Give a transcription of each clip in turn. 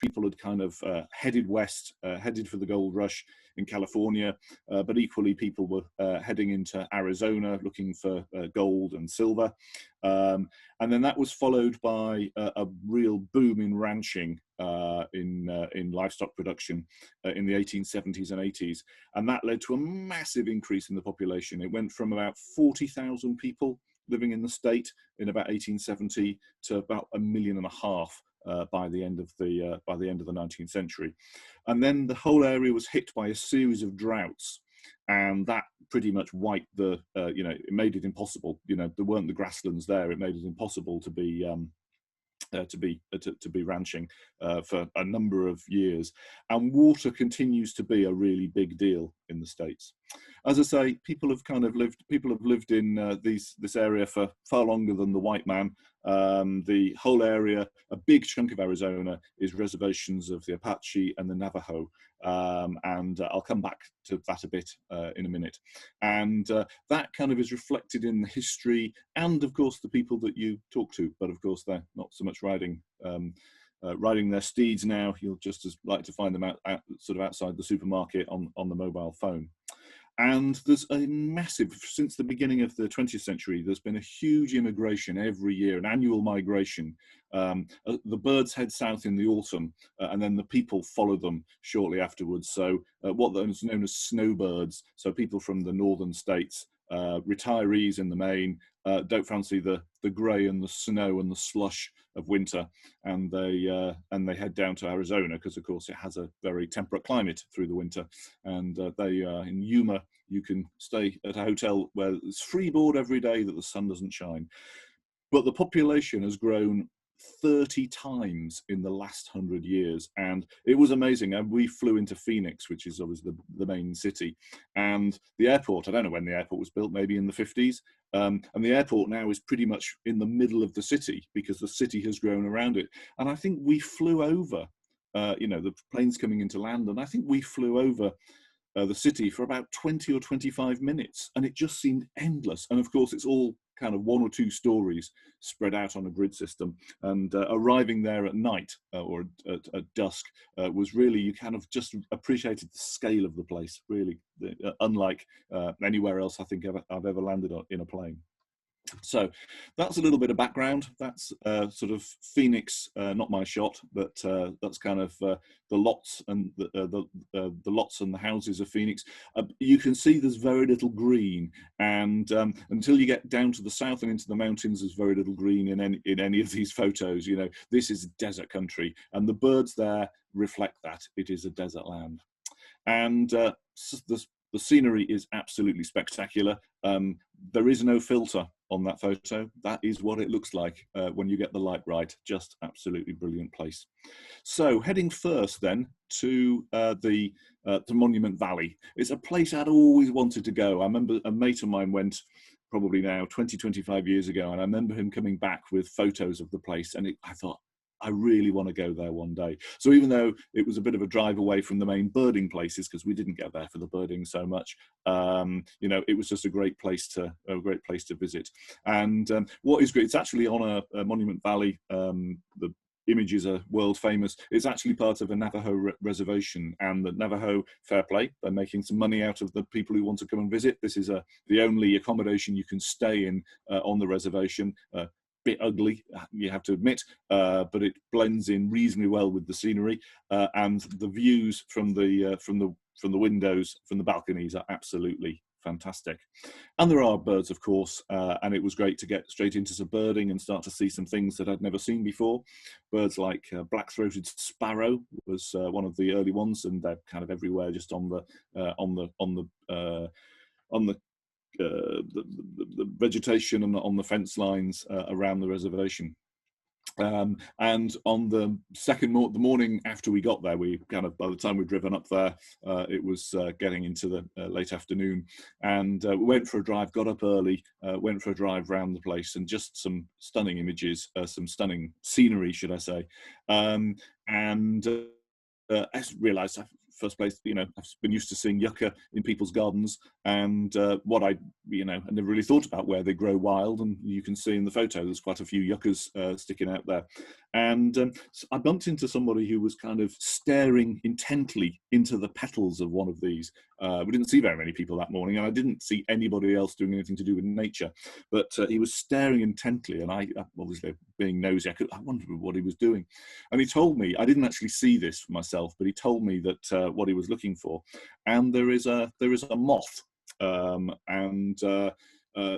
people had kind of headed west, headed for the gold rush in California, but equally people were heading into Arizona looking for gold and silver. And then that was followed by a real boom in ranching in livestock production in the 1870s and 80s. And that led to a massive increase in the population. It went from about 40,000 people living in the state in about 1870 to about 1.5 million by the end of the 19th century. And then the whole area was hit by a series of droughts, and that pretty much wiped the it made it impossible. There weren't the grasslands there. It made it impossible to be ranching for a number of years, and water continues to be a really big deal in the States. As I say, people have lived in this area for far longer than the white man. The whole area, a big chunk of Arizona, is reservations of the Apache and the Navajo, and I'll come back to that a bit in a minute. And that kind of is reflected in the history and, of course, the people that you talk to. But of course, they're not so much riding their steeds now. You'll just as like to find them out sort of outside the supermarket on the mobile phone. And there's a massive, since the beginning of the 20th century, there's been a huge immigration every year, an annual migration. The birds head south in the autumn, and then the people follow them shortly afterwards. So what is known as snowbirds, so people from the northern states, retirees in the main, don't fancy the grey and the snow and the slush of winter, and they head down to Arizona because, of course, it has a very temperate climate through the winter. And they in Yuma, you can stay at a hotel where it's free board every day that the sun doesn't shine. But the population has grown 30 times in the last 100 years, and it was amazing. And we flew into Phoenix, which is always the main city, and the airport, I don't know when the airport was built, maybe in the 50s, and the airport now is pretty much in the middle of the city because the city has grown around it. And I think we flew over the planes coming into land, and I think we flew over the city for about 20 or 25 minutes, and it just seemed endless. And of course, it's all kind of 1 or 2 stories spread out on a grid system, and arriving there at night or at dusk was really, you kind of just appreciated the scale of the place, really, unlike anywhere else I think I've ever landed in a plane. So that's a little bit of background. That's sort of Phoenix, not my shot, but that's kind of the lots and the lots and the houses of Phoenix. You can see there's very little green, and until you get down to the south and into the mountains, there's very little green in any of these photos. This is desert country, and the birds there reflect that. It is a desert land, and the scenery is absolutely spectacular. There is no filter on that photo. That is what it looks like when you get the light right. Just absolutely brilliant place. So heading first then to Monument Valley. It's a place I'd always wanted to go. I remember a mate of mine went probably now 25 years ago, and I remember him coming back with photos of the place, and I thought, I really want to go there one day. So even though it was a bit of a drive away from the main birding places, because we didn't get there for the birding so much, it was just a great place to visit. And what is great, it's actually on a Monument Valley. The images are world famous. It's actually part of a Navajo reservation, and the Navajo, fair play, they're making some money out of the people who want to come and visit. This is the only accommodation you can stay in on the reservation. Bit ugly, you have to admit, but it blends in reasonably well with the scenery, and the views from the windows, from the balconies, are absolutely fantastic. And there are birds, of course, and it was great to get straight into some birding and start to see some things that I'd never seen before. Birds like black-throated sparrow was one of the early ones, and they're kind of everywhere, just on the vegetation and on the fence lines around the reservation. And on the morning after we got there, we kind of, by the time we'd driven up there, it was getting into the late afternoon, and we went for a drive, got up early, went for a drive around the place, and just some stunning images, some stunning scenery, should I say. I realised first place, you know, I've been used to seeing yucca in people's gardens, and what I never really thought about where they grow wild, and you can see in the photo there's quite a few yuccas sticking out there. And so I bumped into somebody who was kind of staring intently into the petals of one of these. We didn't see very many people that morning, and I didn't see anybody else doing anything to do with nature, but he was staring intently, and I obviously being nosy, I wondered what he was doing. And he told me, I didn't actually see this for myself, but he told me that what he was looking for, and there is a moth, and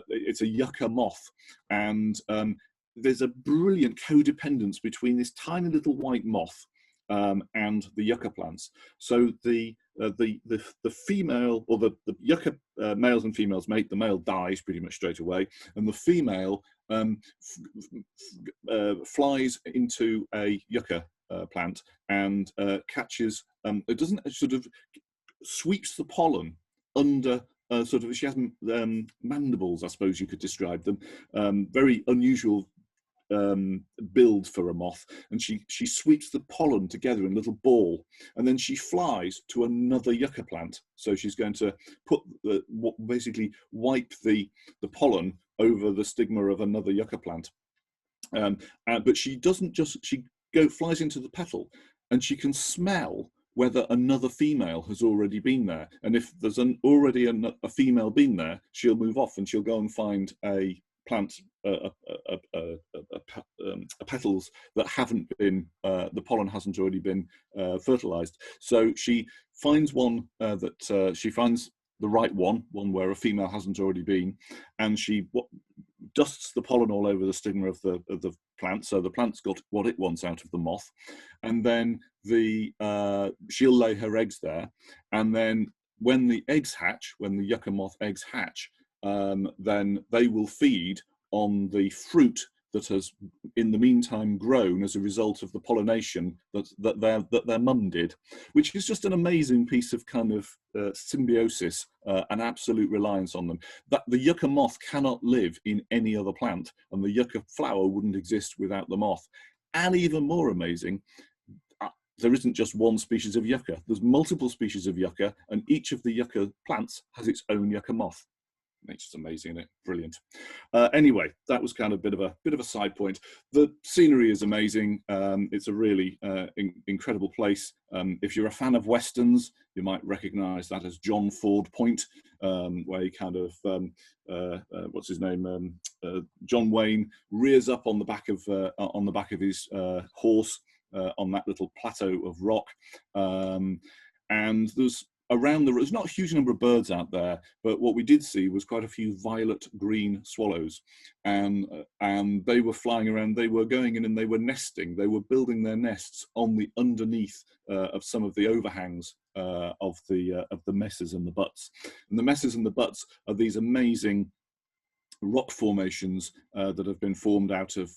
it's a yucca moth, and there's a brilliant codependence between this tiny little white moth and the yucca plants. So the female, or the yucca males and females mate. The male dies pretty much straight away, and the female flies into a yucca plant and catches. It doesn't sort of sweeps the pollen under. Sort of, she has mandibles, I suppose you could describe them. Very unusual build for a moth, and she sweeps the pollen together in a little ball, and then she flies to another yucca plant. So she's going to put basically wipe the pollen over the stigma of another yucca plant. But she doesn't just, flies into the petal, and she can smell whether another female has already been there. And if there's already a female been there, she'll move off and she'll go and find a plant, petals that haven't been, the pollen hasn't already been fertilized. So she finds one that she finds the right one where a female hasn't already been, and she dusts the pollen all over the stigma of the plant, so the plant's got what it wants out of the moth, and then she'll lay her eggs there, and then when the eggs hatch, when the yucca moth eggs hatch, then they will feed on the fruit that has in the meantime grown as a result of the pollination that their mum did, which is just an amazing piece of kind of symbiosis, an absolute reliance on them. That the yucca moth cannot live in any other plant, and the yucca flower wouldn't exist without the moth. And even more amazing, there isn't just one species of yucca. There's multiple species of yucca, and each of the yucca plants has its own yucca moth. Nature's amazing, isn't it? Brilliant. Anyway, that was kind of a bit of a side point. The scenery is amazing. It's a really incredible place. If you're a fan of westerns, you might recognise that as John Ford Point, where he kind of what's his name? John Wayne rears up on the back of his horse on that little plateau of rock, and there's there's not a huge number of birds out there, but what we did see was quite a few violet green swallows, and they were flying around. They were going in and they were nesting. They were building their nests on the underneath of some of the overhangs of the mesas and the butts. And the mesas and the butts are these amazing rock formations that have been formed out of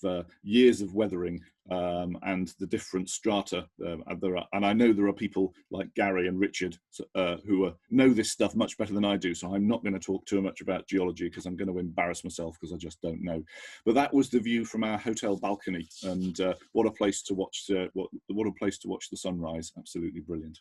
years of weathering and the different strata. And I know there are people like Gary and Richard who know this stuff much better than I do, so I'm not going to talk too much about geology because I'm going to embarrass myself because I just don't know. But that was the view from our hotel balcony, and what a place to watch! What a place to watch the sunrise! Absolutely brilliant.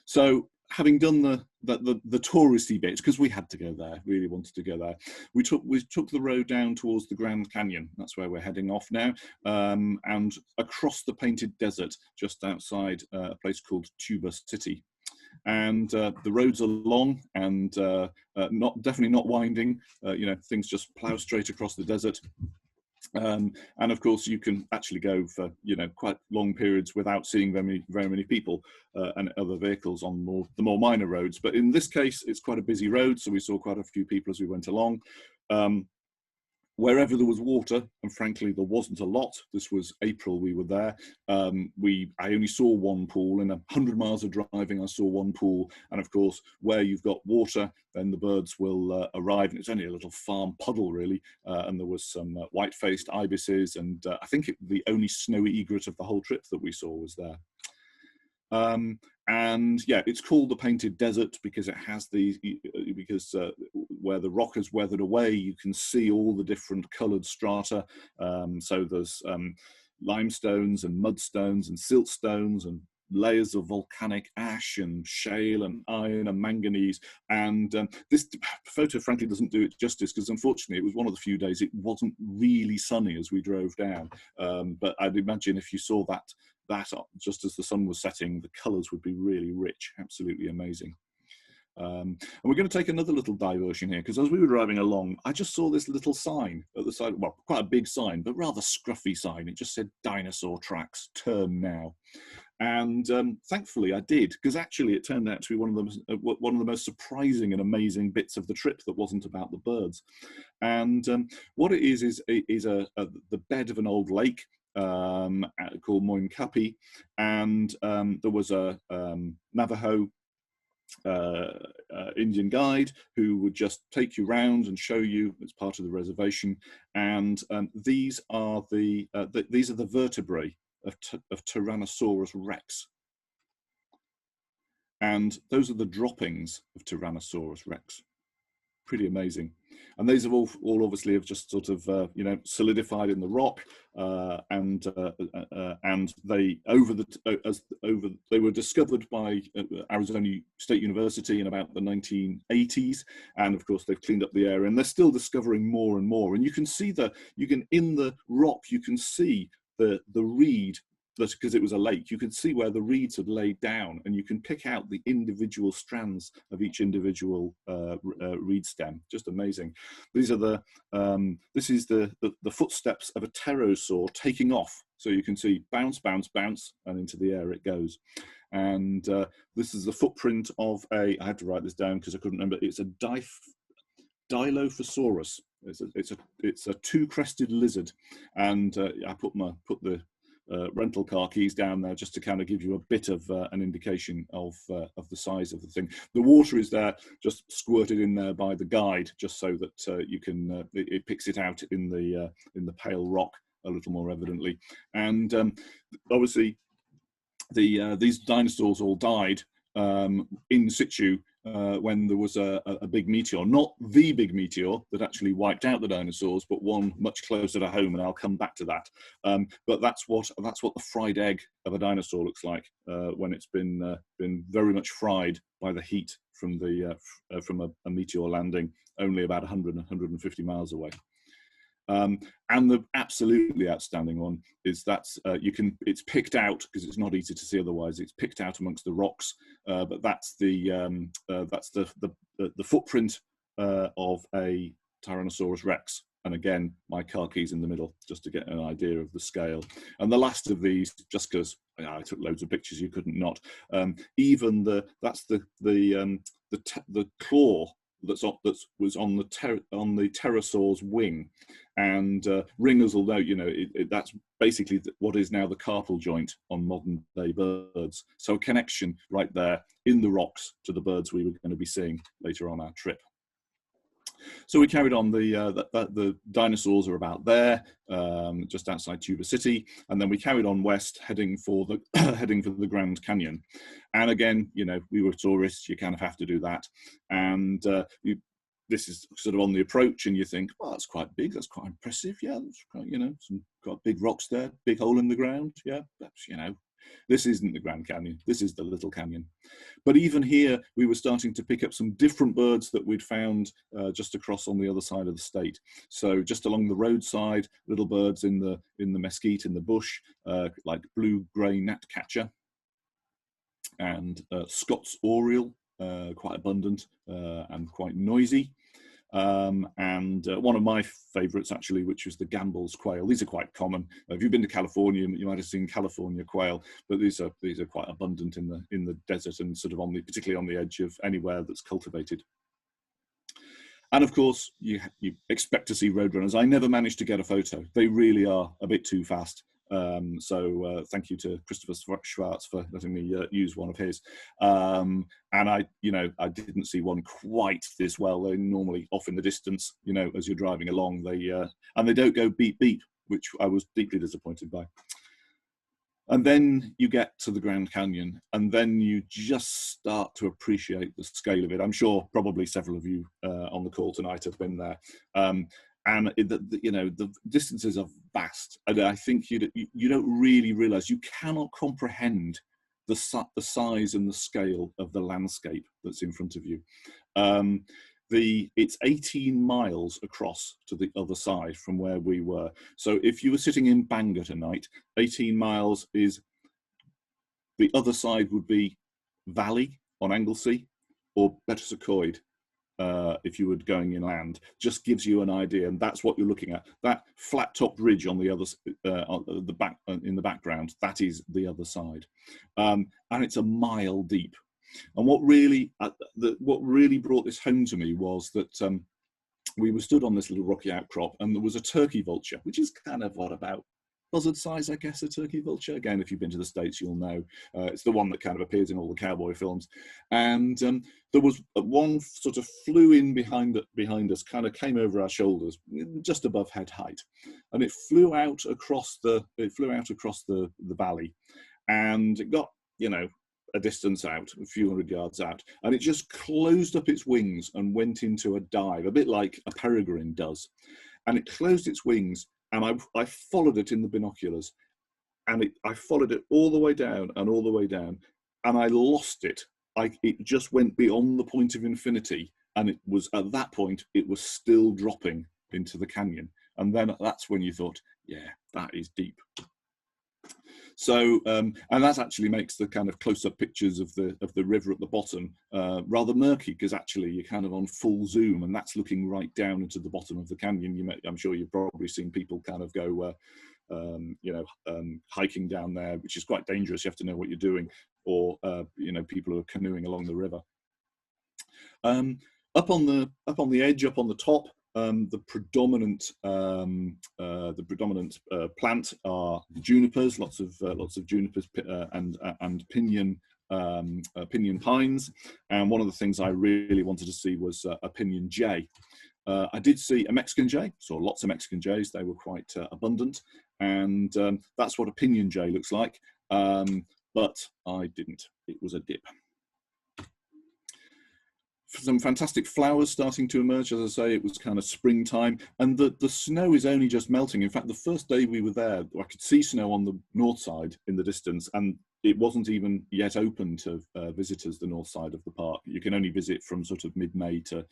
So, having done the touristy bits, because we had to go there, really wanted to go there, we took the road down towards the Grand Canyon. That's where we're heading off now, and across the Painted Desert, just outside a place called Tuba City. And the roads are long and definitely not winding. Things just plough straight across the desert. And of course, you can actually go for quite long periods without seeing very many people and other vehicles on the more minor roads. But in this case, it's quite a busy road, so we saw quite a few people as we went along. Wherever there was water, and frankly there wasn't a lot, this was April we were there, I only saw one pool. In 100 miles of driving I saw one pool, and of course where you've got water then the birds will arrive, and it's only a little farm puddle really, and there was some white-faced ibises, and I think the only snowy egret of the whole trip that we saw was there. And yeah, it's called the Painted Desert because it has where the rock has weathered away, you can see all the different coloured strata. So there's limestones and mudstones and siltstones and layers of volcanic ash and shale and iron and manganese. And this photo, frankly, doesn't do it justice, because unfortunately it was one of the few days it wasn't really sunny as we drove down. But I'd imagine if you saw that just as the sun was setting, the colours would be really rich, absolutely amazing. And we're going to take another little diversion here, because as we were driving along, I just saw this little sign at the side, well, quite a big sign, but rather scruffy sign. It just said "Dinosaur Tracks, turn now." And thankfully I did, because actually it turned out to be one of the most surprising and amazing bits of the trip that wasn't about the birds. And what it is the bed of an old lake called Moinkapi, and there was a Navajo Indian guide who would just take you round and show you as part of the reservation. And these are the vertebrae of Tyrannosaurus rex, and those are the droppings of Tyrannosaurus rex. Pretty amazing. And these have all obviously have just sort of solidified in the rock, and they they were discovered by Arizona State University in about the 1980s, and of course they've cleaned up the area, and they're still discovering more and more. And you can see in the rock you can see the reed, because it was a lake, you could see where the reeds had laid down, and you can pick out the individual strands of each individual reed stem. Just amazing. These are this is the footsteps of a pterosaur taking off. So you can see bounce, bounce, bounce, and into the air it goes. And this is the footprint of I had to write this down because I couldn't remember. It's a Dilophosaurus. It's a two-crested lizard, and I put the rental car keys down there just to kind of give you a bit of an indication of the size of the thing. The water is there, just squirted in there by the guide, just so that you can it picks it out in the pale rock a little more evidently. And obviously these dinosaurs all died in situ when there was a big meteor, not the big meteor that actually wiped out the dinosaurs, but one much closer to home, and I'll come back to that. But that's what the fried egg of a dinosaur looks like when it's been very much fried by the heat from a meteor landing only about 150 miles away. And the absolutely outstanding one is it's picked out, because it's not easy to see otherwise. It's picked out amongst the rocks, but that's the footprint of a Tyrannosaurus rex. And again, my car keys in the middle, just to get an idea of the scale. And the last of these, just because I took loads of pictures, you couldn't not. Even that's the claw that was on the pterosaur's wing, and ringers will note, that's basically what is now the carpal joint on modern day birds. So a connection right there in the rocks to the birds we were going to be seeing later on our trip. So we carried on. The dinosaurs are about there, just outside Tuba City, and then we carried on west, heading for the Grand Canyon. And again, we were tourists; you kind of have to do that. And this is sort of on the approach, and you think, well, that's quite big, that's quite impressive. Yeah, that's quite, some got big rocks there, big hole in the ground. Yeah, that's, this isn't the Grand Canyon. This is the Little Canyon. But even here, we were starting to pick up some different birds that we'd found just across on the other side of the state. So just along the roadside, little birds in the mesquite, in the bush, like blue-grey gnatcatcher and Scott's oriole, quite abundant and quite noisy. And one of my favourites, actually, which was the Gambel's quail. These are quite common. If you've been to California, you might have seen California quail, but these are quite abundant in the desert, and sort of particularly on the edge of anywhere that's cultivated. And of course, you expect to see roadrunners. I never managed to get a photo. They really are a bit too fast. So thank you to Christopher Schwartz for letting me use one of his. And I didn't see one quite this well. They're normally off in the distance, as you're driving along. And they don't go beep beep, which I was deeply disappointed by. And then you get to the Grand Canyon, and then you just start to appreciate the scale of it. I'm sure probably several of you on the call tonight have been there. And the distances are vast, and I think you don't really realize, you cannot comprehend the size and the scale of the landscape that's in front of you. It's 18 miles across to the other side from where we were. So if you were sitting in Bangor tonight, 18 miles is, the other side would be Valley on Anglesey, or Betws-y-Coed if you were going inland. Just gives you an idea, and that's what you're looking at. That flat-topped ridge on the other in the background, that is the other side, and it's a mile deep. And what really brought this home to me was that we were stood on this little rocky outcrop, and there was a turkey vulture, which is kind of what, about buzzard size, I guess, a turkey vulture. Again, if you've been to the States, you'll know. It's the one that kind of appears in all the cowboy films. And there was one sort of flew in behind us, kind of came over our shoulders, just above head height, and it flew out across the valley, and it got, you know, a distance out, a few hundred yards out, and it just closed up its wings and went into a dive, a bit like a peregrine does. And it closed its wings, and I followed it in the binoculars, and I followed it all the way down and all the way down, and I lost it. It just went beyond the point of infinity, and it was at that point it was still dropping into the canyon. And then that's when you thought, yeah, that is deep. So, and that actually makes the kind of close-up pictures of the river at the bottom rather murky, because actually you're kind of on full zoom, and that's looking right down into the bottom of the canyon. I'm sure you've probably seen people kind of go, hiking down there, which is quite dangerous. You have to know what you're doing, or people who are canoeing along the river. Up on the edge, up on the top, the predominant plant are junipers, lots of junipers and pinyon pines. And one of the things I really wanted to see was a pinyon jay. I did see a Mexican jay, saw lots of Mexican jays. They were quite abundant, and that's what a pinyon jay looks like. But I didn't. It was a dip. Some fantastic flowers starting to emerge. As I say, it was kind of springtime, and the snow is only just melting. In fact, the first day we were there, I could see snow on the north side in the distance, and it wasn't even yet open to visitors, the north side of the park. You can only visit from sort of mid-May to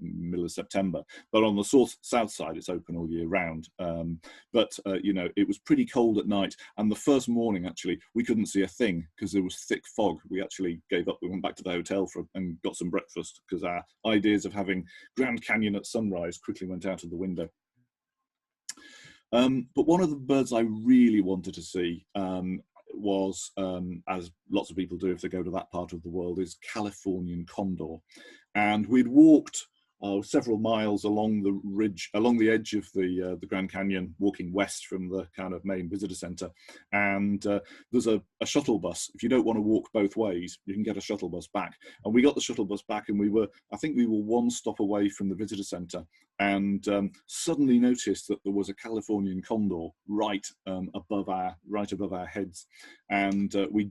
middle of September. But on the south side, it's open all year round. It was pretty cold at night. And the first morning, actually, we couldn't see a thing because there was thick fog. We actually gave up. We went back to the hotel and got some breakfast, because our ideas of having Grand Canyon at sunrise quickly went out of the window. But one of the birds I really wanted to see was, as lots of people do if they go to that part of the world, is Californian condor. And we'd walked several miles along the ridge, along the edge of the Grand Canyon, walking west from the kind of main visitor center. And there's a shuttle bus. If you don't want to walk both ways, you can get a shuttle bus back. And we got the shuttle bus back, and I think we were one stop away from the visitor center, and suddenly noticed that there was a Californian condor right above our heads. And we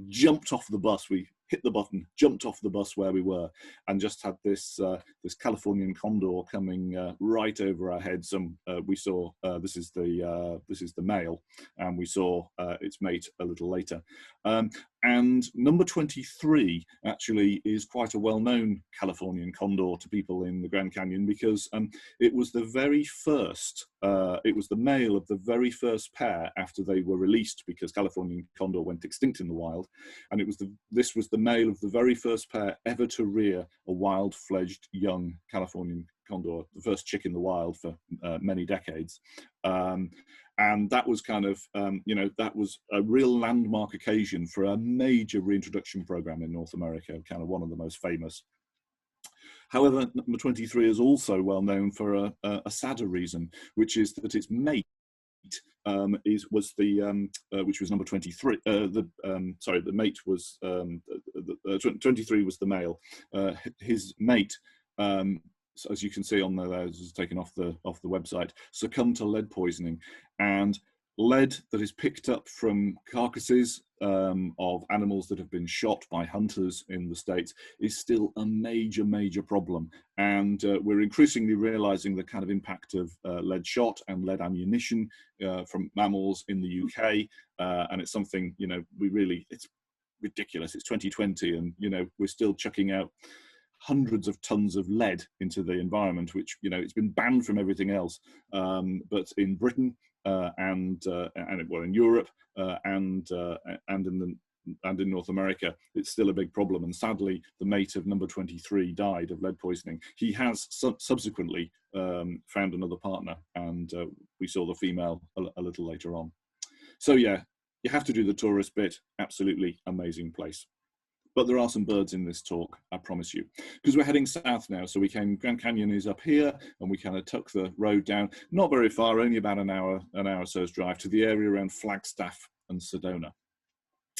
jumped off the bus. We hit the button, jumped off the bus where we were, and just had this Californian condor coming right over our heads. And we saw this is the male, and we saw its mate a little later. And number 23 actually is quite a well-known Californian condor to people in the Grand Canyon, because it was the very first, it was the male of the very first pair after they were released, because Californian condor went extinct in the wild. And this was the male of the very first pair ever to rear a wild-fledged young Californian condor, the first chick in the wild for many decades. And that was kind of, that was a real landmark occasion for a major reintroduction program in North America, kind of one of the most famous. However, number 23 is also well known for a sadder reason, which is that its mate which was number 23. The mate was 23 was the male. His mate, as you can see on there, this is taken off the website, succumbed to lead poisoning. And lead that is picked up from carcasses of animals that have been shot by hunters in the States is still a major problem. And we're increasingly realizing the kind of impact of lead shot and lead ammunition from mammals in the UK. And it's something, ridiculous. It's 2020, and we're still chucking out hundreds of tons of lead into the environment, which it's been banned from everything else. But in Britain and in Europe and in North America, it's still a big problem. And sadly, the mate of number 23 died of lead poisoning. He has subsequently found another partner, and we saw the female a little later on. So yeah, you have to do the tourist bit. Absolutely amazing place. But there are some birds in this talk, I promise you, because we're heading south now. So Grand Canyon is up here, and we kind of tuck the road down, not very far, only about an hour or so's drive, to the area around Flagstaff and Sedona.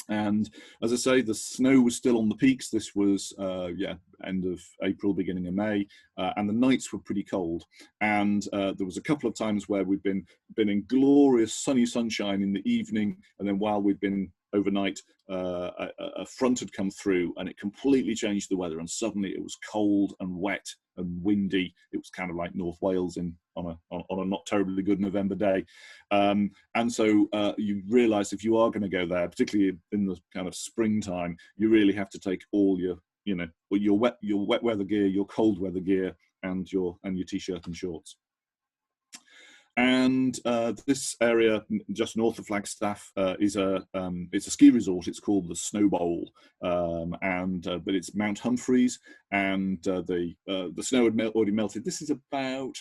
And as I say, the snow was still on the peaks. This was, end of April, beginning of May, and the nights were pretty cold. And there was a couple of times where we'd been in glorious sunny sunshine in the evening, and then while we'd been overnight, a front had come through, and it completely changed the weather. And suddenly it was cold and wet and windy. It was kind of like North Wales on a not terribly good November day. And so you realise if you are going to go there, particularly in the kind of springtime, you really have to take all your wet weather gear, your cold weather gear, and your t-shirt and shorts. And this area just north of Flagstaff is it's a ski resort. It's called the Snow Bowl, but it's Mount Humphreys, and the snow had already melted. This is about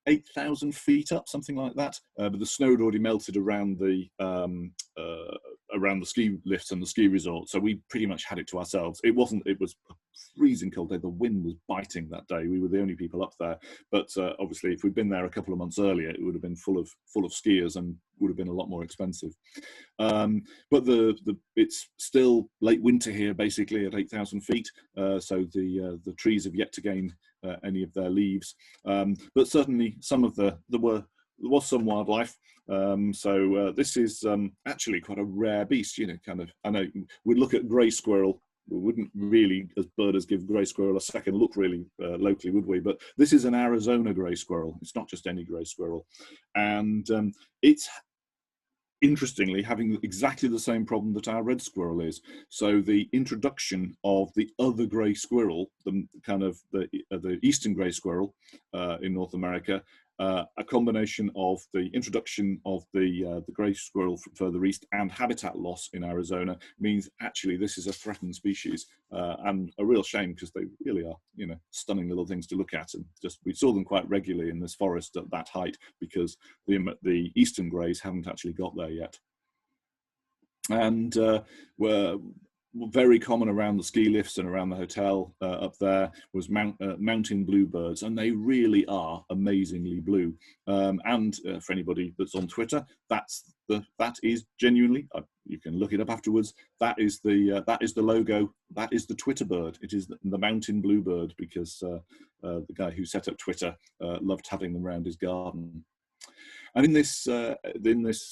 8,000 feet up, something like that. But the snow had already melted around the ski lifts and the ski resort, so we pretty much had it to ourselves. It was a freezing cold day. The wind was biting that day. We were the only people up there, but obviously if we'd been there a couple of months earlier, it would have been full of skiers and would have been a lot more expensive. But it's still late winter here, basically at 8,000 feet, so the trees have yet to gain any of their leaves, but certainly there was some wildlife. So this is actually quite a rare beast. I know we'd look at grey squirrel. We wouldn't really, as birders, give grey squirrel a second look really locally, would we? But this is an Arizona grey squirrel. It's not just any grey squirrel, and it's interestingly having exactly the same problem that our red squirrel is. So the introduction of the other grey squirrel, the eastern grey squirrel in North America, a combination of the introduction of the grey squirrel from further east and habitat loss in Arizona means actually this is a threatened species, and a real shame, because they really are, stunning little things to look at. And we saw them quite regularly in this forest at that height, because the eastern greys haven't actually got there yet. And were very common around the ski lifts and around the hotel up there was mountain bluebirds, and they really are amazingly blue. And for anybody that's on Twitter, that is genuinely, you can look it up afterwards, that is the logo, that is the Twitter bird. It is the mountain bluebird, because the guy who set up Twitter loved having them around his garden. And in this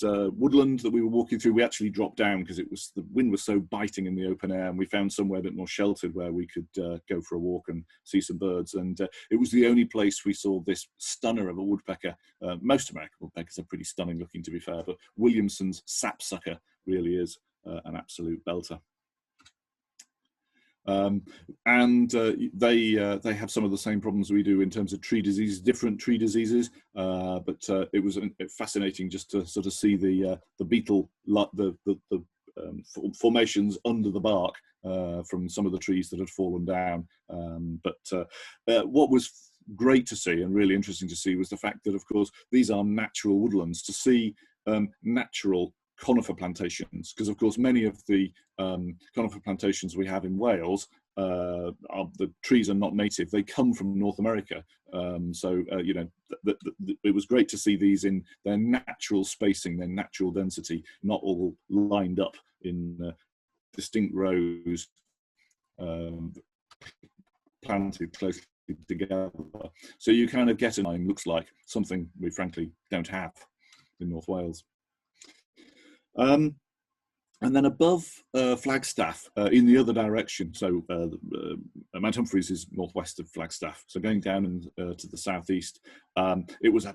woodland that we were walking through, we actually dropped down because the wind was so biting in the open air, and we found somewhere a bit more sheltered where we could go for a walk and see some birds. And it was the only place we saw this stunner of a woodpecker. Most American woodpeckers are pretty stunning looking, to be fair, but Williamson's sapsucker really is an absolute belter. And they have some of the same problems we do in terms of tree diseases, different tree diseases. But it was fascinating just to sort of see the beetle, the formations under the bark from some of the trees that had fallen down. But what was great to see and really interesting to see was the fact that, of course, these are natural woodlands. To see natural conifer plantations, because of course many of the conifer plantations we have in Wales, the trees are not native, they come from North America. So it was great to see these in their natural spacing, their natural density, not all lined up in distinct rows, planted closely together. So you kind of get a line, looks like something we frankly don't have in North Wales. And then above Flagstaff, in the other direction, so Mount Humphreys is northwest of Flagstaff, so going down to the southeast, it was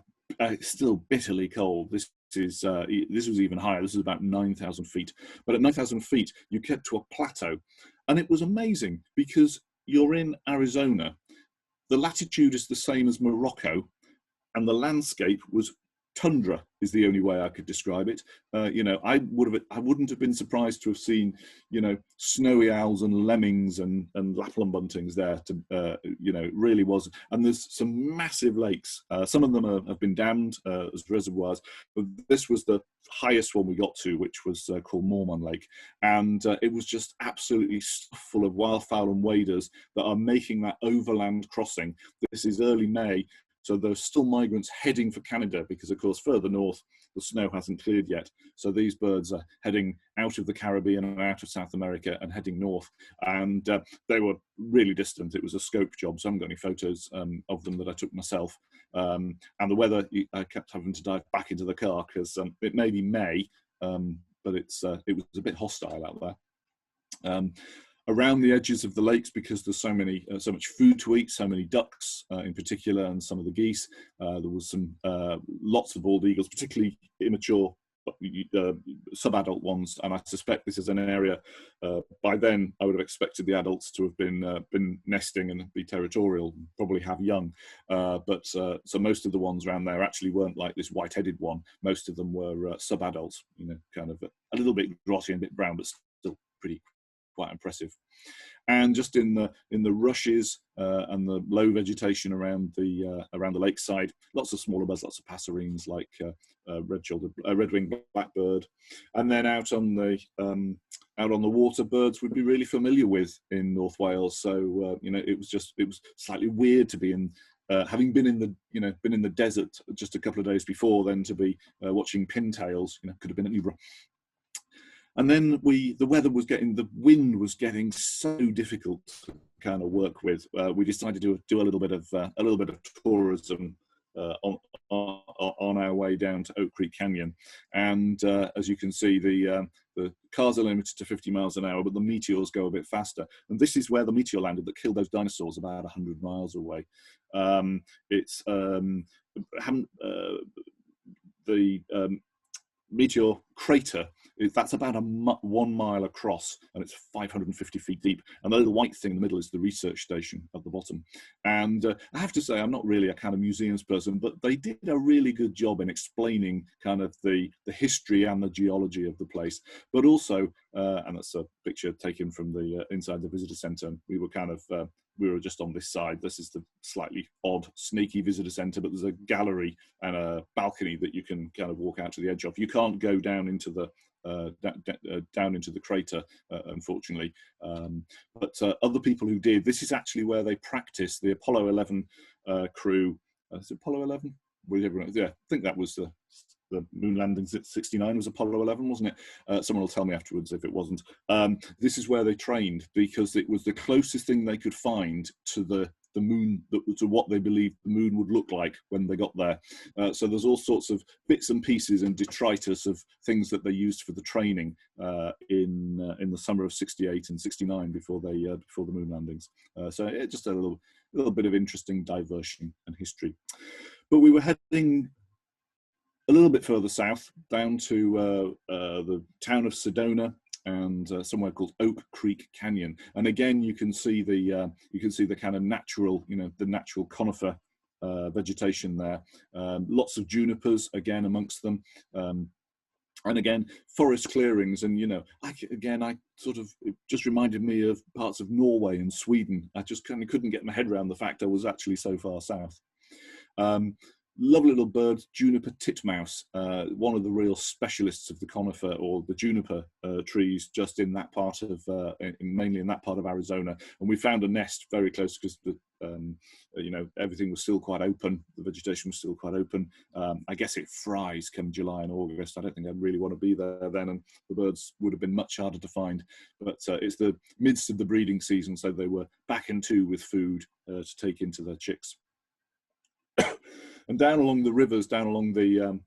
still bitterly cold. This this was even higher. This is about 9,000 feet. But at 9,000 feet, you get to a plateau. And it was amazing because you're in Arizona. The latitude is the same as Morocco, and the landscape was tundra, is the only way I could describe it. You know, I wouldn't have been surprised to have seen, you know, snowy owls and lemmings and Lapland buntings there. You know, it really was. And there's some massive lakes. Some of them have been dammed as reservoirs, but this was the highest one we got to, which was called Mormon Lake, and it was just absolutely full of wildfowl and waders that are making that overland crossing. This is early May. So there's still migrants heading for Canada because, of course, further north, the snow hasn't cleared yet. So these birds are heading out of the Caribbean and out of South America and heading north. And they were really distant. It was a scope job, so I haven't got any photos of them that I took myself. And the weather, I kept having to dive back into the car because it may be May, but it was a bit hostile out there. Around the edges of the lakes, because there's so much food to eat, so many ducks in particular, and some of the geese. There was some lots of bald eagles, particularly immature sub-adult ones, and I suspect this is an area. By then, I would have expected the adults to have been nesting and be territorial, probably have young. But so most of the ones around there actually weren't like this white-headed one. Most of them were sub-adults, you know, kind of a little bit grotty and a bit brown, but still quite impressive. And just in the rushes and the low vegetation around the lakeside, lots of smaller birds, lots of passerines like red-winged blackbird, and then out on the water, birds would be really familiar with in North Wales. So you know, it was slightly weird to be in. Having been in the desert just a couple of days before, then to be watching pintails, you know, could have been any. And then the wind was getting so difficult to kind of work with. We decided to do a little bit of tourism on our way down to Oak Creek Canyon. And as you can see, the cars are limited to 50 miles an hour, but the meteors go a bit faster. And this is where the meteor landed that killed those dinosaurs about 100 miles away. The meteor crater, that's about 1 mile across, and it's 550 feet deep. And the little white thing in the middle is the research station at the bottom. And I have to say, I'm not really a kind of museums person, but they did a really good job in explaining kind of the history and the geology of the place. But also, and that's a picture taken from the inside the visitor centre. We were just on this side. This is the slightly odd, snaky visitor centre, but there's a gallery and a balcony that you can kind of walk out to the edge of. You can't go down into the crater, unfortunately. But other people who did, this is actually where they practiced. The Apollo 11 crew, is it Apollo 11? Yeah, I think that was the moon landings at 69 was Apollo 11, wasn't it? Someone will tell me afterwards if it wasn't. This is where they trained, because it was the closest thing they could find to the moon, to what they believed the moon would look like when they got there. So there's all sorts of bits and pieces and detritus of things that they used for the training in the summer of 68 and 69 before the moon landings. So it's just a little bit of interesting diversion and history. But we were heading a little bit further south, down to the town of Sedona and somewhere called Oak Creek Canyon. And again, you can see the kind of natural, the natural conifer vegetation there. Lots of junipers again amongst them. And again, forest clearings, and I sort of, it just reminded me of parts of Norway and Sweden. I just kind of couldn't get my head around the fact I was actually so far south. Lovely little bird, juniper titmouse, one of the real specialists of the conifer or the juniper trees, just in that part of, mainly in that part of Arizona. And we found a nest very close because everything was still quite open. The vegetation was still quite open. I guess it fries come July and August. I don't think I'd really want to be there then, and the birds would have been much harder to find. But it's the midst of the breeding season, so they were back into with food to take into their chicks. And down along the rivers, down along the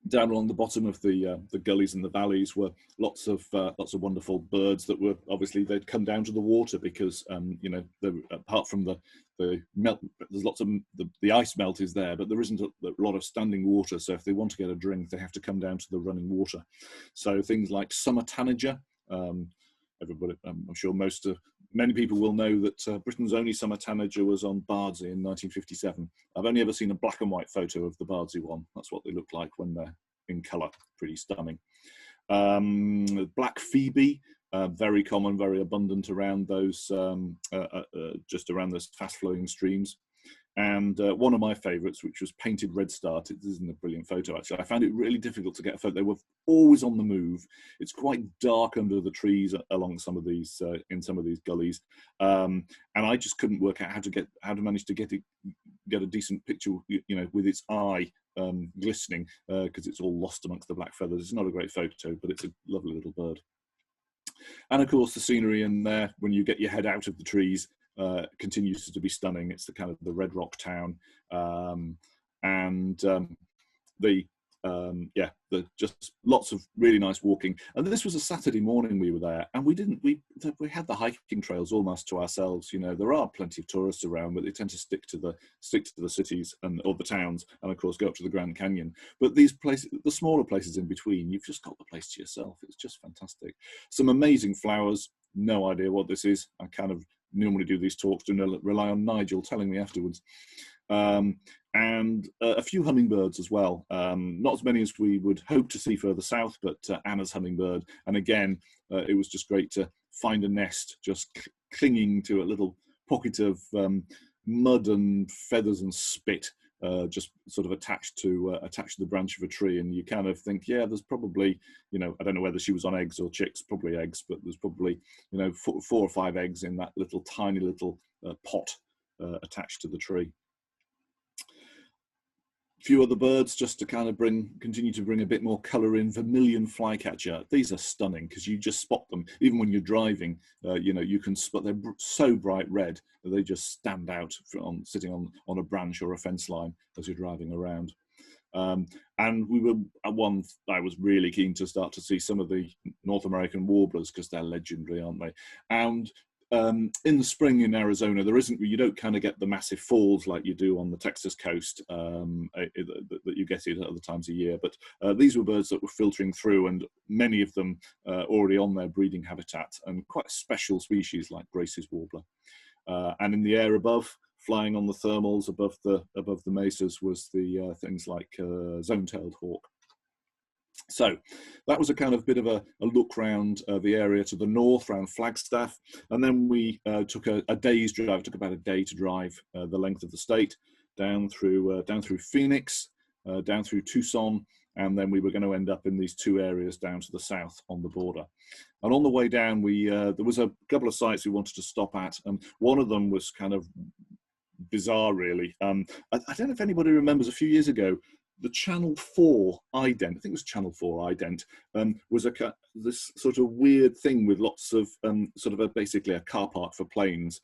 Down along the bottom of the gullies and the valleys were lots of wonderful birds that were obviously they'd come down to the water because you know, apart from the melt, there's lots of the ice melt is there, but there isn't a lot of standing water. So if they want to get a drink, they have to come down to the running water. So things like summer tanager. Everybody, I'm sure many people will know that Britain's only summer tanager was on Bardsey in 1957. I've only ever seen a black and white photo of the Bardsey one. That's what they look like when they're in colour. Pretty stunning. Black phoebe, very common, very abundant around those, just around those fast-flowing streams. And one of my favourites, which was painted redstart. This isn't a brilliant photo, actually. I found it really difficult to get a photo. They were always on the move. It's quite dark under the trees along some of these, in some of these gullies, and I just couldn't work out how to manage to get a decent picture, you know, with its eye glistening, because it's all lost amongst the black feathers. It's not a great photo, but it's a lovely little bird. And of course, the scenery in there, when you get your head out of the trees, continues to be stunning. It's the kind of the red rock town, and just lots of really nice walking. And this was a Saturday morning we were there, and we had the hiking trails almost to ourselves. You know, there are plenty of tourists around, but they tend to stick to the cities or the towns, and of course go up to the Grand Canyon. But these places, the smaller places in between, you've just got the place to yourself. It's just fantastic. Some amazing flowers. No idea what this is. I kind of normally do these talks to rely on Nigel telling me afterwards. And a few hummingbirds as well. Not as many as we would hope to see further south, but Anna's hummingbird. And again, it was just great to find a nest just clinging to a little pocket of mud and feathers and spit, just sort of attached to the branch of a tree. And you kind of think, yeah, there's probably, you know, I don't know whether she was on eggs or chicks, probably eggs, but there's probably, you know, 4 or 5 eggs in that little tiny little pot attached to the tree. Few other birds just to kind of continue to bring a bit more colour in. Vermilion flycatcher. These are stunning because you just spot them even when you're driving. You know, you can spot. They're so bright red that they just stand out sitting on a branch or a fence line as you're driving around. And we were at one. I was really keen to start to see some of the North American warblers because they're legendary, aren't they? And in the spring in Arizona, you don't kind of get the massive falls like you do on the Texas coast that you get it at other times of year. But these were birds that were filtering through, and many of them already on their breeding habitat, and quite a special species like Grace's warbler. And in the air above, flying on the thermals above the mesas, was the things like zone-tailed hawk. So that was a kind of bit of a look round the area to the north, around Flagstaff, and then we took a day's drive. It took about a day to drive the length of the state down through Phoenix, down through Tucson, and then we were going to end up in these 2 areas down to the south on the border. And on the way down, there was a couple of sites we wanted to stop at, and one of them was kind of bizarre, really. I don't know if anybody remembers a few years ago, the Channel 4 ident, I think it was Channel 4 ident, was this sort of weird thing with lots of basically a car park for planes.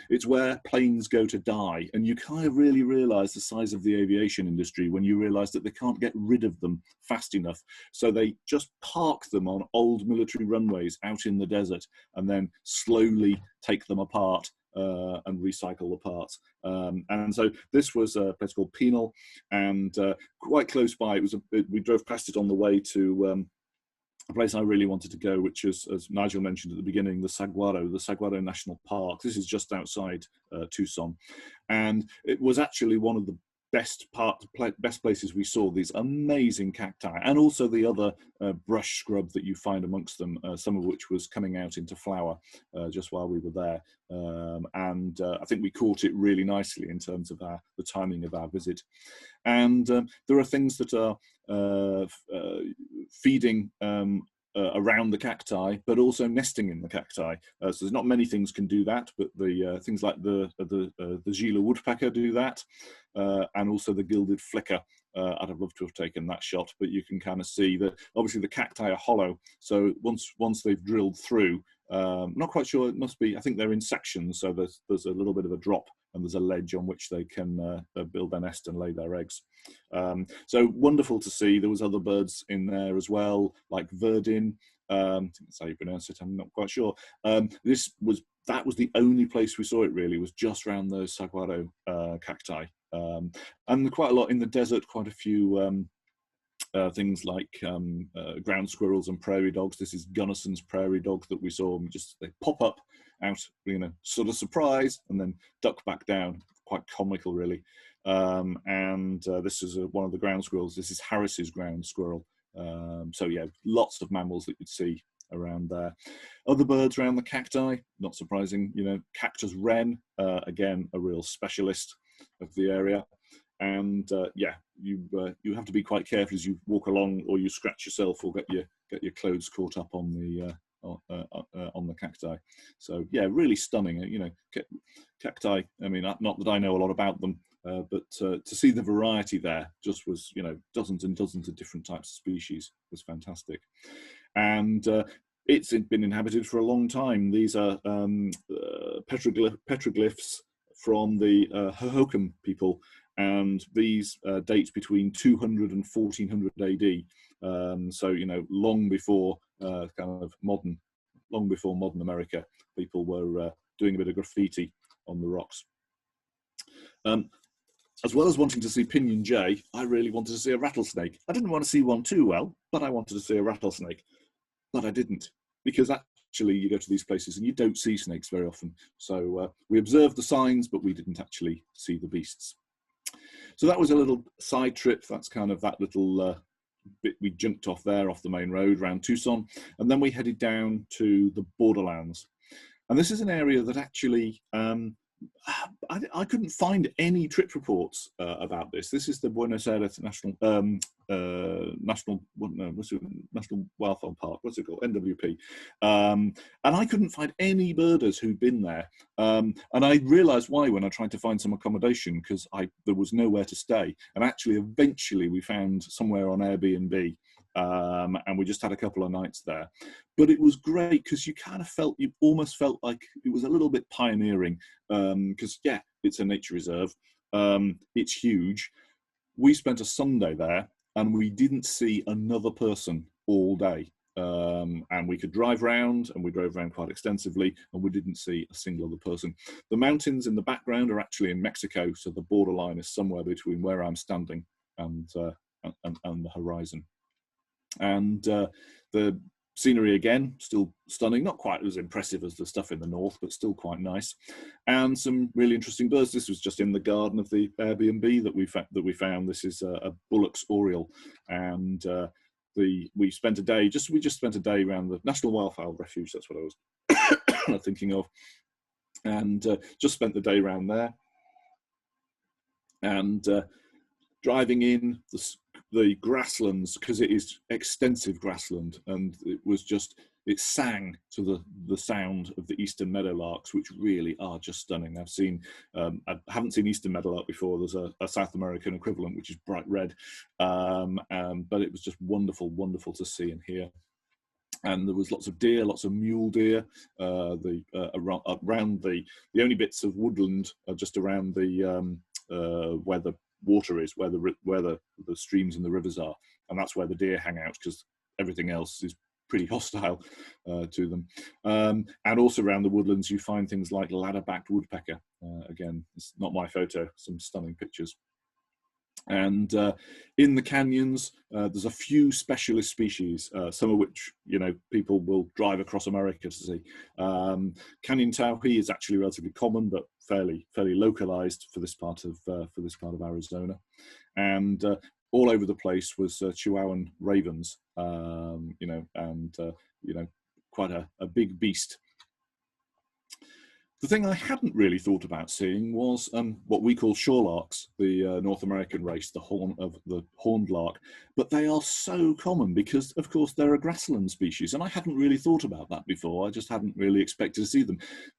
It's where planes go to die, and you kind of really realise the size of the aviation industry when you realise that they can't get rid of them fast enough. So they just park them on old military runways out in the desert, and then slowly take them apart and recycle the parts. And so this was a place called Penal, and quite close by. We drove past it on the way to a place I really wanted to go, which is, as Nigel mentioned at the beginning, the Saguaro National Park. This is just outside Tucson, and it was actually one of the best places we saw. These amazing cacti, and also the other brush scrub that you find amongst them, some of which was coming out into flower just while we were there. And I think we caught it really nicely in terms of the timing of our visit. And there are things that are feeding around the cacti, but also nesting in the cacti. So there's not many things can do that, but the things like the Gila woodpecker do that, and also the gilded flicker. I'd have loved to have taken that shot, but you can kind of see that obviously the cacti are hollow. So once they've drilled through, Not quite sure. It must be. I think they're in sections, so there's a little bit of a drop, and there's a ledge on which they can build their nest and lay their eggs. So wonderful to see. There was other birds in there as well, like verdin. I think that's how you pronounce it. I'm not quite sure. That was the only place we saw it. Really, was just around those saguaro cacti, and quite a lot in the desert. Quite a few. Things like ground squirrels and prairie dogs. This is Gunnarson's prairie dog that we saw. They pop up out, sort of surprise, and then duck back down. Quite comical, really. This is one of the ground squirrels. This is Harris's ground squirrel. So yeah, lots of mammals that you'd see around there. Other birds around the cacti, not surprising. Cactus wren, again, a real specialist of the area. And yeah, you have to be quite careful as you walk along, or you scratch yourself, or get your clothes caught up on the cacti. So yeah, really stunning. Cacti. I mean, not that I know a lot about them, but to see the variety there just was, dozens and dozens of different types of species was fantastic. And it's been inhabited for a long time. These are petroglyphs from the Hohokam people. And these date between 200 and 1400 AD. So, long before modern America, people were doing a bit of graffiti on the rocks. As well as wanting to see pinyon jay, I really wanted to see a rattlesnake. I didn't want to see one too well, but I wanted to see a rattlesnake. But I didn't, because actually you go to these places and you don't see snakes very often. So we observed the signs, but we didn't actually see the beasts. So that was a little side trip. That's kind of that little bit we jumped off there, off the main road around Tucson. And then we headed down to the borderlands. And this is an area that actually, I couldn't find any trip reports about this. This is the Buenos Aires National Wildlife Park. What's it called? NWP. And I couldn't find any birders who'd been there. And I realised why when I tried to find some accommodation, because there was nowhere to stay. And actually, eventually, we found somewhere on Airbnb. And we just had a couple of nights there. But it was great because you almost felt like it was a little bit pioneering, because yeah, it's a nature reserve. It's huge. We spent a Sunday there and we didn't see another person all day. And we could drive around, and we drove around quite extensively, and we didn't see a single other person. The mountains in the background are actually in Mexico, so the borderline is somewhere between where I'm standing and the horizon. And the scenery, again, still stunning, not quite as impressive as the stuff in the north, but still quite nice. And some really interesting birds. This was just in the garden of the Airbnb that we found. This is a Bullock's oriole, and we just spent a day around the National Wildfowl Refuge. That's what I was thinking of, and just spent the day around there, and driving in the grasslands, because it is extensive grassland, and it sang to the sound of the eastern meadowlarks, which really are just stunning. I haven't seen eastern meadowlark before. There's a South American equivalent, which is bright red, but it was just wonderful to see and hear. And there was lots of deer, lots of mule deer. Around the only bits of woodland are just around where the water is, where the streams and the rivers are, and that's where the deer hang out, because everything else is pretty hostile to them. And also around the woodlands you find things like ladder-backed woodpecker. Again, it's not my photo, some stunning pictures. And in the canyons, there's a few specialist species, some of which people will drive across America to see. Canyon towhee is actually relatively common, but fairly localized for this part of Arizona. And all over the place was Chihuahuan ravens, quite a big beast. The thing I hadn't really thought about seeing was what we call shorelarks, the North American race, the horned lark. But they are so common because, of course, they're a grassland species, and I hadn't really thought about that before. I just hadn't really expected to see them.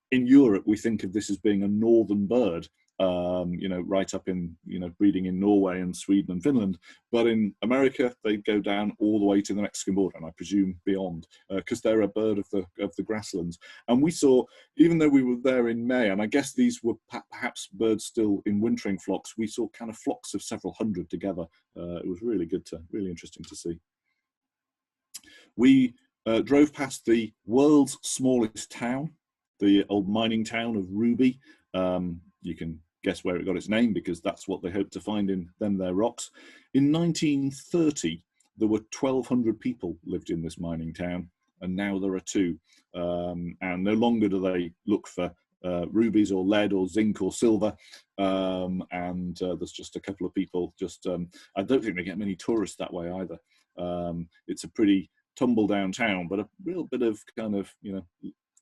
In Europe, we think of this as being a northern bird, you know, right up in, you know, breeding in Norway and Sweden and Finland. But in America, they go down all the way to the Mexican border, and I presume beyond, because they're a bird of the grasslands. And we saw, even though we were there in May, and I guess these were perhaps birds still in wintering flocks, we saw kind of flocks of several hundred together. It was really really interesting to see. We drove past the world's smallest town, the old mining town of Ruby. You can guess where it got its name, because that's what they hoped to find in their rocks. In 1930, there were 1,200 people lived in this mining town, and now there are 2. And no longer do they look for rubies or lead or zinc or silver. And there's just a couple of people. Just I don't think they get many tourists that way either. It's a pretty tumble down town, but a real bit of kind of, you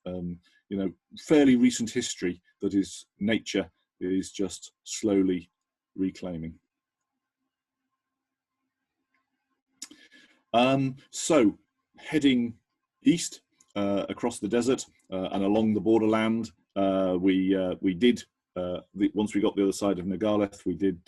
know, fairly recent history that is nature is just slowly reclaiming. So heading east across the desert and along the borderland, we did, once we got the other side of Nogales, we did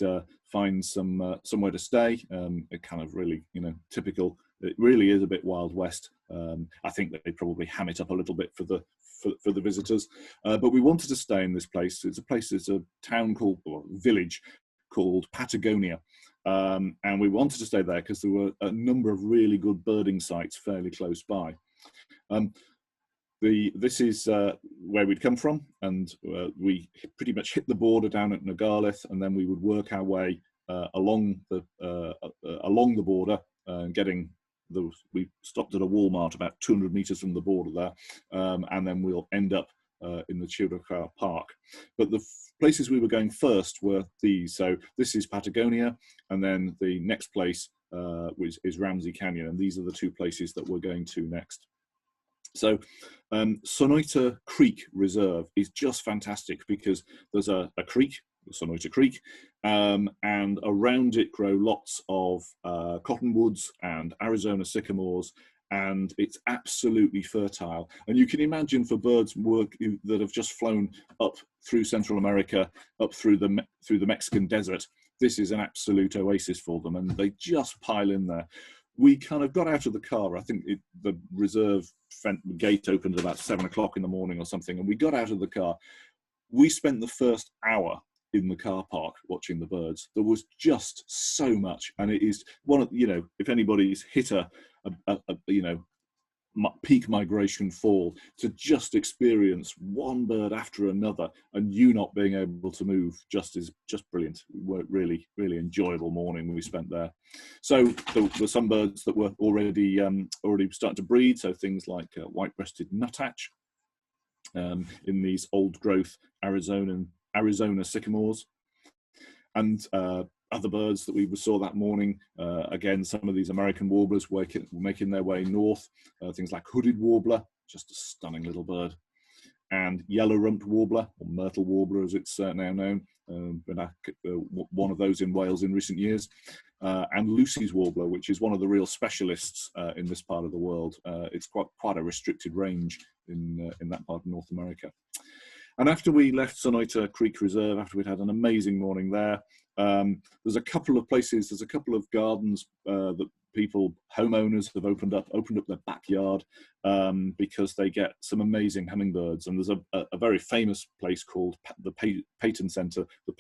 find somewhere to stay. It kind of really, you know, typical. It really is a bit Wild West. I think that they probably ham it up a little bit for the visitors, but we wanted to stay in this place. It's a town called, or village called Patagonia, and we wanted to stay there because there were a number of really good birding sites fairly close by. This is where we'd come from, and we pretty much hit the border down at Nogales, and then we would work our way along the border, getting we stopped at a Walmart about 200 meters from the border there, and then we'll end up in the Chiricahua Park. But the places we were going first were these. So this is Patagonia, and then the next place is Ramsey Canyon, and these are the 2 places that we're going to next. So Sonoita Creek Reserve is just fantastic because there's a creek, Sonoita Creek, and around it grow lots of cottonwoods and Arizona sycamores, and it's absolutely fertile. And you can imagine for birds that have just flown up through Central America, up through the Mexican desert, this is an absolute oasis for them, and they just pile in there. We kind of got out of the car. I think the reserve gate opened at about 7 o'clock in the morning or something, and we got out of the car. We spent the first hour in the car park watching the birds. There was just so much, and it is one of, you know, if anybody's hit a you know, peak migration fall, to just experience one bird after another and you not being able to move is just brilliant. Really enjoyable morning we spent there. So there were some birds that were already starting to breed, so things like white-breasted nuthatch in these old growth Arizona sycamores, and other birds that we saw that morning. Again, some of these American warblers making their way north. Things like hooded warbler, just a stunning little bird, and yellow-rumped warbler, or myrtle warbler as it's now known. One of those in Wales in recent years. And Lucy's warbler, which is one of the real specialists in this part of the world. It's quite a restricted range in that part of North America. And after we left Sonoita Creek Reserve, after we'd had an amazing morning there, there's a couple of places, there's a couple of gardens that homeowners have opened up their backyard because they get some amazing hummingbirds. And there's a very famous place called the Peyton Center. The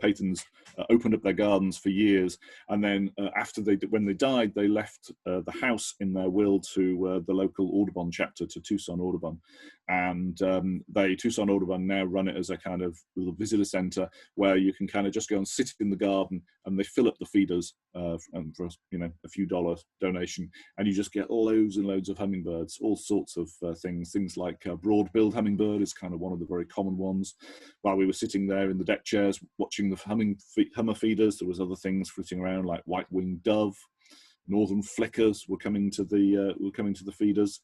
Peytons opened up their gardens for years, and then when they died, they left the house in their will to the local Audubon chapter, to Tucson Audubon, and Tucson Audubon now run it as a kind of little visitor center where you can kind of just go and sit in the garden, and they fill up the feeders for a few dollars donation, and you just get loads and loads of hummingbirds, all sorts of things like broad-billed hummingbird is kind of one of the very common ones. While we were sitting there in the deck chairs watching the hummer feeders, there was other things flitting around like white-winged dove, northern flickers were coming to the feeders.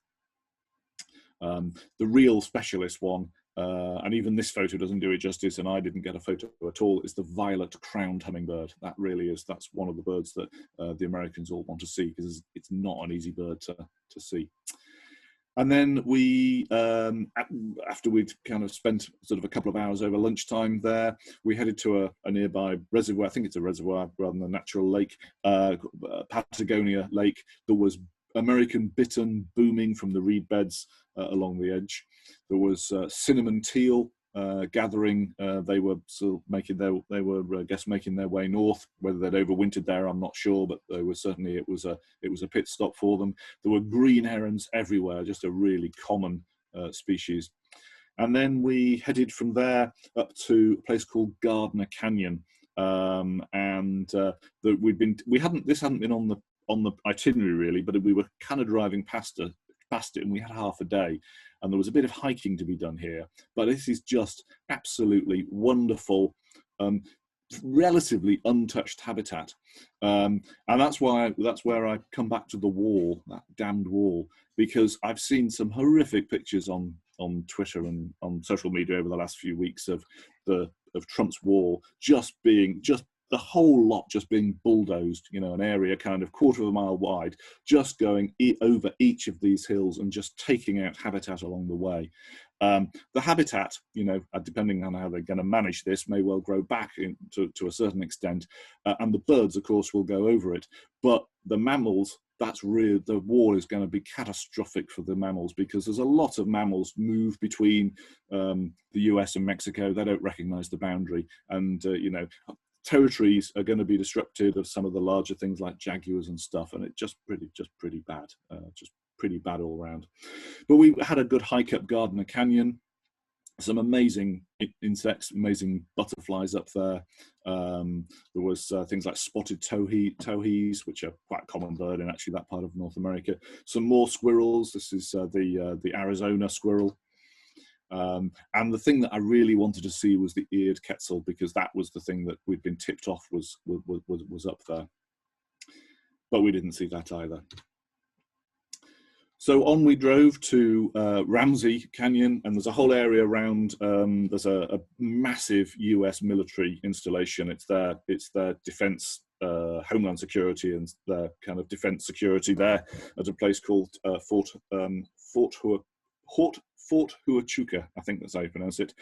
The real specialist one, and even this photo doesn't do it justice, and I didn't get a photo at all, is the violet-crowned hummingbird. That's one of the birds that the Americans all want to see, because it's not an easy bird to see. And then we, after we'd kind of spent sort of a couple of hours over lunchtime there, we headed to a nearby reservoir. I think it's a reservoir rather than a natural lake, Patagonia Lake. There was American bittern booming from the reed beds along the edge. There was cinnamon teal gathering. They were sort of making their way north. Whether they'd overwintered there, I'm not sure, but they were certainly it was a pit stop for them. There were green herons everywhere, just a really common species. And then we headed from there up to a place called Gardner Canyon, and this hadn't been on the itinerary really, but we were kind of driving past it, and we had half a day, and there was a bit of hiking to be done here. But this is just absolutely wonderful, relatively untouched habitat, and that's where I come back to the wall, that damned wall, because I've seen some horrific pictures on Twitter and on social media over the last few weeks of Trump's wall just the whole lot just being bulldozed, an area kind of quarter of a mile wide, just going over each of these hills and just taking out habitat along the way. The habitat, depending on how they're going to manage this, may well grow back to a certain extent, and the birds, of course, will go over it. But the mammals, the wall is going to be catastrophic for the mammals, because there's a lot of mammals move between the US and Mexico. They don't recognize the boundary, and territories are going to be disrupted of some of the larger things like jaguars and stuff, and it's just pretty bad, just pretty bad all around. But we had a good hike up Gardner Canyon, some amazing insects, amazing butterflies up there. There was things like spotted towhees, which are quite a common bird in actually that part of North America. Some more squirrels. This is the Arizona squirrel. And the thing that I really wanted to see was the eared quetzal, because that was the thing that we'd been tipped off was up there. But we didn't see that either. So on we drove to Ramsey Canyon, and there's a whole area around. There's a massive US military installation. It's their defense, homeland security, and their kind of defense security there at a place called Fort Huachuca, I think that's how you pronounce it.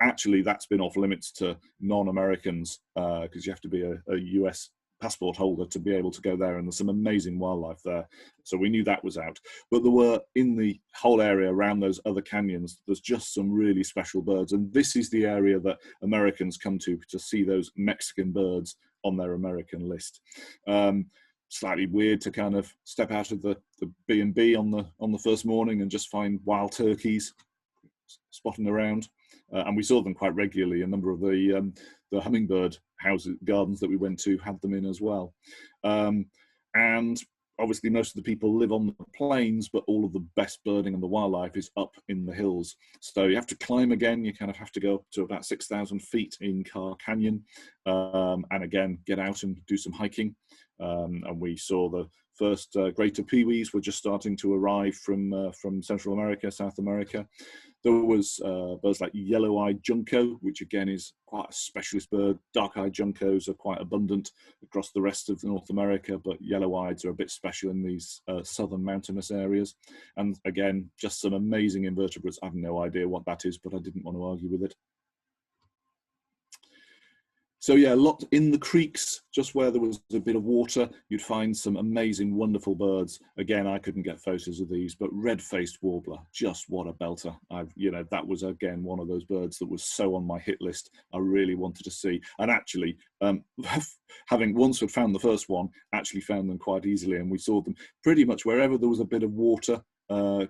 Actually, that's been off limits to non-Americans, because you have to be a US passport holder to be able to go there, and there's some amazing wildlife there. So we knew that was out. But there were, in the whole area around those other canyons, there's just some really special birds. And this is the area that Americans come to see those Mexican birds on their American list. Slightly weird to kind of step out of the B&B on the first morning and just find wild turkeys spotting around, and we saw them quite regularly. A number of the hummingbird gardens that we went to had them in as well, and obviously most of the people live on the plains, but all of the best birding and the wildlife is up in the hills. So you have to climb again. You kind of have to go up to about 6,000 feet in Carr Canyon, and again get out and do some hiking. And we saw the first greater peewees were just starting to arrive from Central America, South America. There was birds like yellow-eyed junco, which again is quite a specialist bird. Dark-eyed juncos are quite abundant across the rest of North America, but yellow-eyeds are a bit special in these southern mountainous areas. And again, just some amazing invertebrates. I have no idea what that is, but I didn't want to argue with it. So yeah, a lot in the creeks, just where there was a bit of water, you'd find some amazing, wonderful birds. Again, I couldn't get photos of these, but red-faced warbler, just what a belter. That was again one of those birds that was so on my hit list. I really wanted to see, and actually, having once had found the first one, actually found them quite easily, and we saw them pretty much wherever there was a bit of water.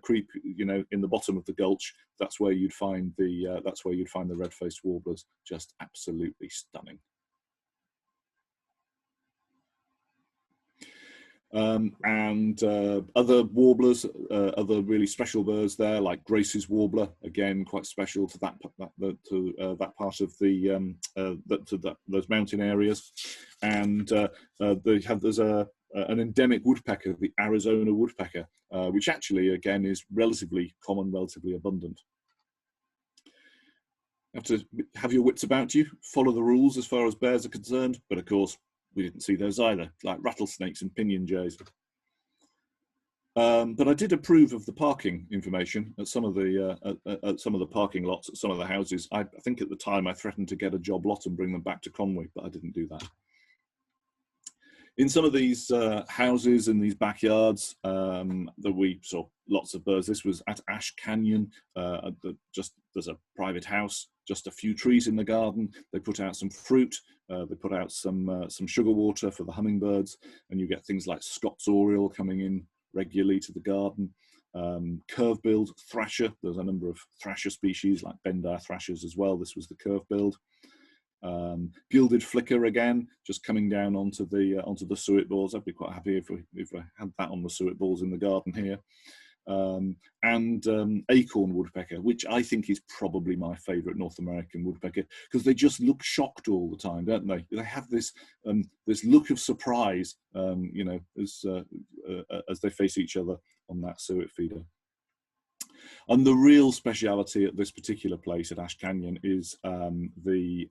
Creep, in the bottom of the gulch. That's where you'd find the red-faced warblers. Just absolutely stunning. And other warblers, other really special birds there, like Grace's warbler, again quite special to that part of those mountain areas. And there's an endemic woodpecker, the Arizona woodpecker, which actually again is relatively common, relatively abundant. You have to have your wits about you, follow the rules as far as bears are concerned, but of course we didn't see those either, like rattlesnakes and pinyon jays. But I did approve of the parking information at some of the parking lots at some of the houses. I think at the time I threatened to get a job lot and bring them back to Conwy, but I didn't do that. In some of these houses in these backyards that we saw lots of birds. This was at Ash Canyon. There's a private house, just a few trees in the garden. They put out some fruit. They put out some sugar water for the hummingbirds, and you get things like Scots oriole coming in regularly to the garden. Curve-billed thrasher. There's a number of thrasher species like Bendire thrashers as well. This was the curve-billed. Gilded flicker again, just coming down onto the suet balls. I'd be quite happy if I had that on the suet balls in the garden here. And acorn woodpecker, which I think is probably my favourite North American woodpecker, because they just look shocked all the time, don't they? They have this look of surprise, you know, as they face each other on that suet feeder. And the real speciality at this particular place at Ash Canyon is the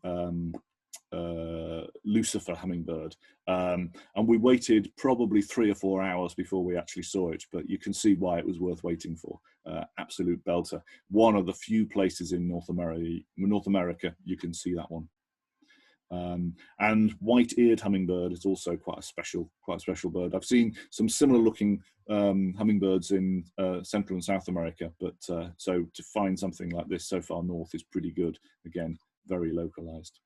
Lucifer hummingbird. And we waited probably 3 or 4 hours before we actually saw it, but you can see why it was worth waiting for. Absolute belter. One of the few places in North America you can see that one. And white-eared hummingbird is also quite a special bird. I've seen some similar looking hummingbirds in Central and South America, but so to find something like this so far north is pretty good. Again, very localized.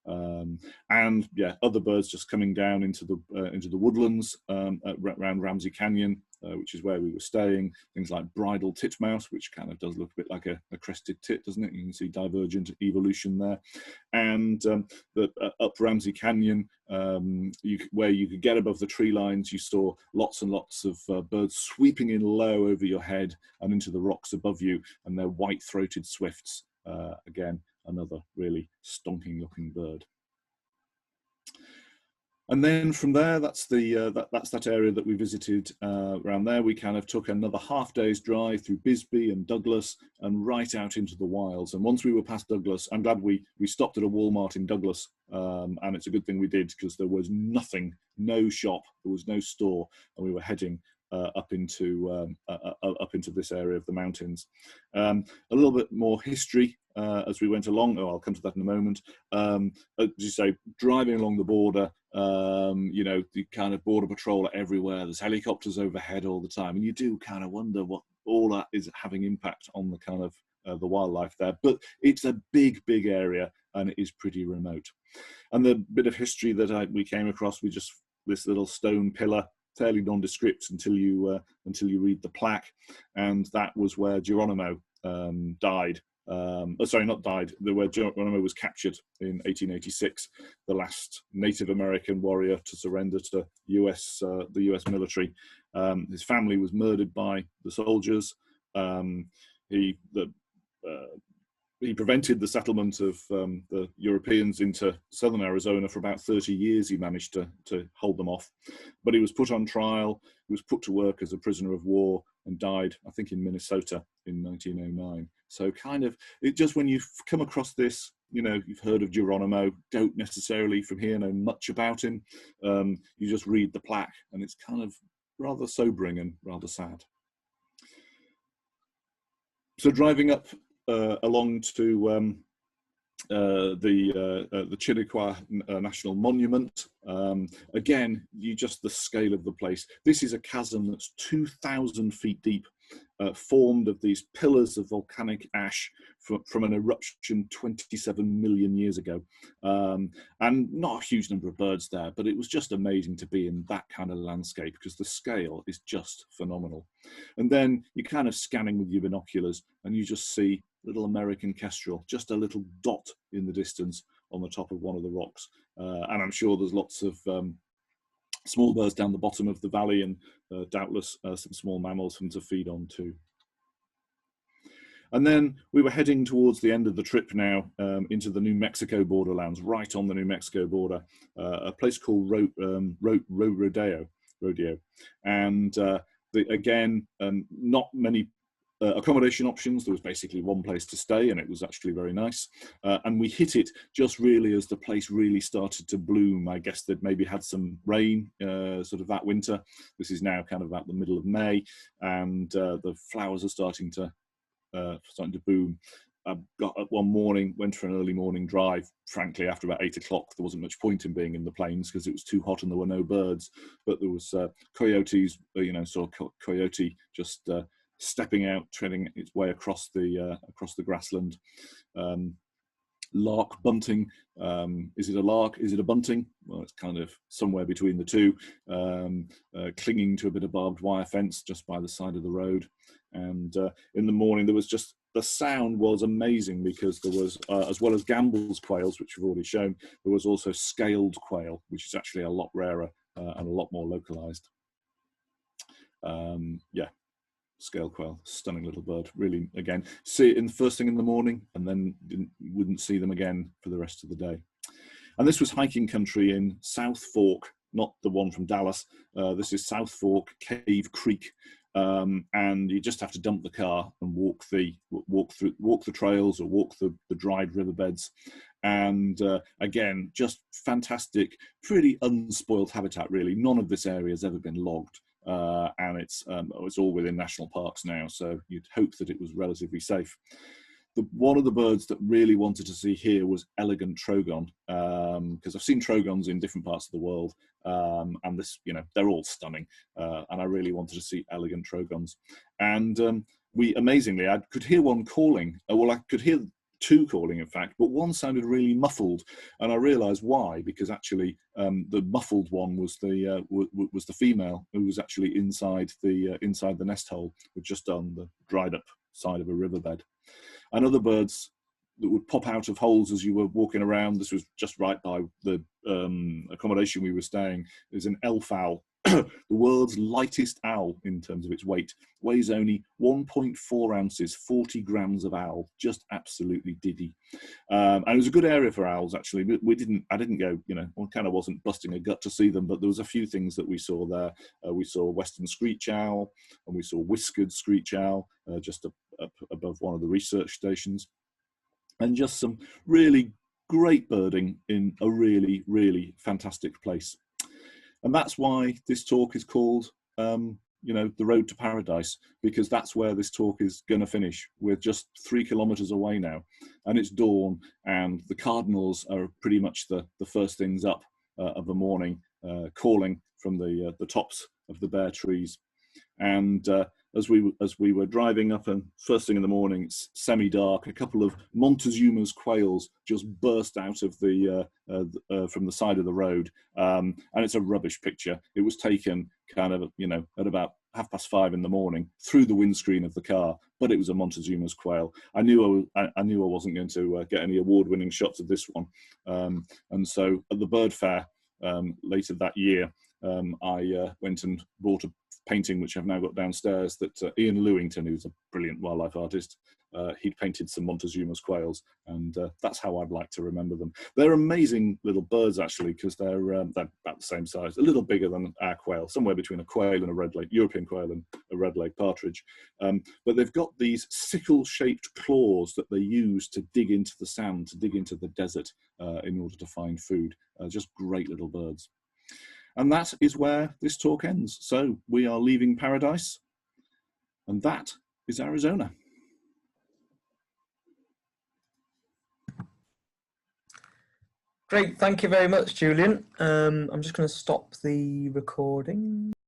And yeah, other birds just coming down into the woodlands around Ramsey Canyon, which is where we were staying. Things like bridal titmouse, which kind of does look a bit like a crested tit, doesn't it? You can see divergent evolution there. And up Ramsey Canyon, where you could get above the tree lines, you saw lots and lots of birds sweeping in low over your head and into the rocks above you, and they're white-throated swifts. Again, another really stonking looking bird. And then from there, that's that area that we visited around there. We kind of took another half-day's drive through Bisbee and Douglas and right out into the wilds. And once we were past Douglas, I'm glad we stopped at a Walmart in Douglas, and it's a good thing we did, because there was nothing, no shop, there was no store, and we were heading up into this area of the mountains. A little bit more history as we went along. Oh, I'll come to that in a moment. As you say, driving along the border, you know, the kind of border patrol are everywhere. There's helicopters overhead all the time, and you do kind of wonder what all that is having impact on the kind of the wildlife there. But it's a big area, and it is pretty remote. And the bit of history that we came across, this little stone pillar, fairly nondescript until you read the plaque, and that was where Geronimo died. Sorry, not died. Where Geronimo was captured in 1886, the last Native American warrior to surrender to the U.S. military. His family was murdered by the soldiers. He prevented the settlement of the Europeans into southern Arizona for about 30 years. He managed to hold them off, but he was put on trial. He was put to work as a prisoner of war and died, I think, in Minnesota in 1909. So kind of, it just, when you've come across this, you know, you've heard of Geronimo, don't necessarily from here know much about him. You just read the plaque, and it's kind of rather sobering and rather sad. So driving up along to the Chiniquah National Monument. Again, the scale of the place. This is a chasm that's 2,000 feet deep, formed of these pillars of volcanic ash from an eruption 27 million years ago. And not a huge number of birds there, but it was just amazing to be in that kind of landscape, because the scale is just phenomenal. And then you're kind of scanning with your binoculars, and you just see little American kestrel, just a little dot in the distance on the top of one of the rocks. And I'm sure there's lots of small birds down the bottom of the valley, and doubtless some small mammals for them to feed on too. And then we were heading towards the end of the trip now, into the New Mexico borderlands, right on the New Mexico border, a place called Rodeo. And again, not many accommodation options. There was basically one place to stay, and it was actually very nice. And we hit it just really as the place really started to bloom. I guess they'd maybe had some rain sort of that winter. This is now kind of about the middle of May, and the flowers are starting to boom. I got up one morning, went for an early morning drive. Frankly, after about 8 o'clock, there wasn't much point in being in the plains because it was too hot and there were no birds. But there was coyotes, sort of coyote just stepping out, treading its way across the grassland. Lark bunting. Is it a lark? Is it a bunting? Well, it's kind of somewhere between the two, clinging to a bit of barbed wire fence just by the side of the road. And in the morning, there was just, the sound was amazing because there was, as well as Gambel's quails, which we've already shown, there was also scaled quail, which is actually a lot rarer and a lot more localized. Yeah. Scale quail, stunning little bird. Really, again, see it in the first thing in the morning, and then wouldn't see them again for the rest of the day. And this was hiking country in South Fork, not the one from Dallas. This is South Fork Cave Creek, and you just have to dump the car and walk the trails or walk the dried riverbeds. And again, just fantastic, pretty unspoiled habitat. Really, none of this area has ever been logged. And it's all within national parks now, so you'd hope that it was relatively safe. One of the birds that really wanted to see here was elegant trogon, because I've seen trogons in different parts of the world, and this, they're all stunning, and I really wanted to see elegant trogons. And amazingly, I could hear one calling. Well, I could hear two calling, in fact, but one sounded really muffled, and I realised why, because actually the muffled one was the female, who was actually inside the nest hole, just on the dried up side of a riverbed. And other birds that would pop out of holes as you were walking around. This was just right by the accommodation we were staying. There's an elf owl, the world's lightest owl in terms of its weight, weighs only 1.4 ounces, 40 grams of owl, just absolutely diddy. And it was a good area for owls, actually. I didn't go, I kind of wasn't busting a gut to see them, but there was a few things that we saw there. We saw western screech owl, and we saw whiskered screech owl, just up above one of the research stations. And just some really great birding in a really, really fantastic place. And that's why this talk is called, the Road to Paradise, because that's where this talk is going to finish. We're just 3 kilometers away now, and it's dawn, and the cardinals are pretty much the first things up of the morning, calling from the tops of the bare trees. And as we were driving up, and first thing in the morning, it's semi-dark, a couple of Montezuma's quails just burst out of from the side of the road, and it's a rubbish picture. It was taken kind of at about 5:30 in the morning through the windscreen of the car, but it was a Montezuma's quail. I knew I wasn't going to get any award-winning shots of this one, and so at the bird fair later that year, I went and bought a painting, which I've now got downstairs, that Ian Lewington, who's a brilliant wildlife artist, he'd painted some Montezuma's quails, and that's how I'd like to remember them. They're amazing little birds, actually, because they're about the same size, a little bigger than our quail, somewhere between a quail and a red leg, European quail and a red leg partridge. But they've got these sickle-shaped claws that they use to dig into the sand, to dig into the desert in order to find food. Just great little birds. And that is where this talk ends. So we are leaving paradise, and that is Arizona. Great, thank you very much, Julian. I'm just going to stop the recording.